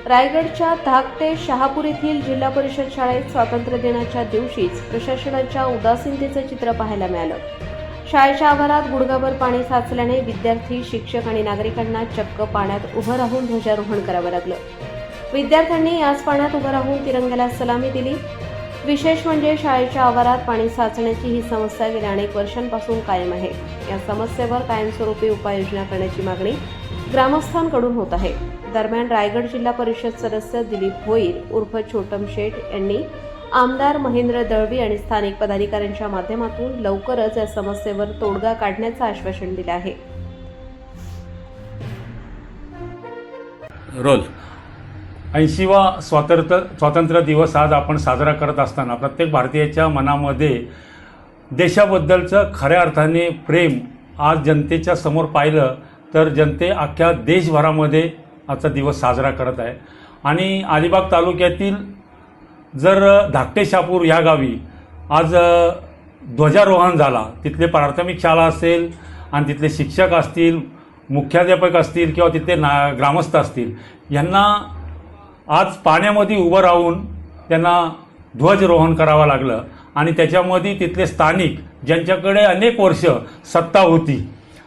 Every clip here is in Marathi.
रायगडच्या धाकटे शहापूर येथील जिल्हा परिषद शाळेत स्वातंत्र्य दिनाच्या दिवशीच प्रशासनाच्या उदासीनतेचं चित्र पाहायला मिळालं। शाळेच्या आवारात गुडघाभर पाणी साचल्याने विद्यार्थी, शिक्षक आणि नागरिकांना चक्क पाण्यात उभं राहून ध्वजारोहण करावं लागलं। विद्यार्थ्यांनी याच पाण्यात उभं राहून तिरंग्याला सलामी दिली। विशेष म्हणजे शाळेच्या आवारात पाणी साचण्याची ही समस्या गेल्या अनेक वर्षांपासून कायम आहे। या समस्येवर कायमस्वरूपी उपाययोजना करण्याची मागणी ग्रामस्थांकडून होत आहे। दरम्यान रायगड जिल्हा परिषद सदस्य दिलीप भोईर उर्फ छोटम शेठ यांनी आमदार महेंद्र दळवी आणि स्थानिक पदाधिकाऱ्यांच्या माध्यमातून लवकरच या समस्येवर तोडगा काढण्याचं आश्वासन दिलं आहे। रोल 80वा स्वातंत्र्य दिवस आज आपण साजरा करत असताना प्रत्येक भारतीयाच्या मनामध्ये देशाबद्दलचं खऱ्या अर्थाने प्रेम आज जनतेच्या समोर पाहिलं तर जनते अख्ख्या देशभरामध्ये आजचा दिवस साजरा करत आहे। आणि अलिबाग तालुक्यातील जर धाकटे शहापूर या गावी आज ध्वजारोहण झाला, तिथले प्राथमिक शाळा असेल आणि तिथले शिक्षक असतील, मुख्याध्यापक असतील किंवा तिथले ग्रामस्थ असतील, यांना आज पाण्यामध्ये उभं राहून त्यांना ध्वजारोहण करावं लागलं। आणि त्याच्यामध्ये तिथले स्थानिक ज्यांच्याकडे अनेक वर्ष सत्ता होती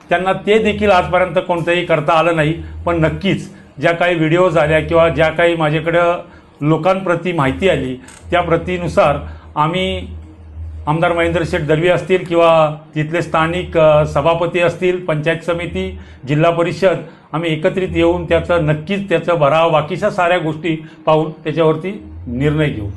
त्यांना ते देखील आजपर्यंत कोणतंही करता आलं नाही। पण नक्कीच ज्या काही व्हिडिओज आल्या किंवा ज्या काही माझ्याकडं लोकांप्रती माहिती आली त्या प्रतीनुसार आम्ही आमदार महेंद्र शेठ दळवी असतील किंवा तिथले स्थानिक सभापती असतील, पंचायत समिती, जिल्हा परिषद, आम्ही एकत्रित येऊन त्याचं नक्कीच त्याचं भराव बाकीच्या साऱ्या गोष्टी पाहून त्याच्यावरती निर्णय घेऊ।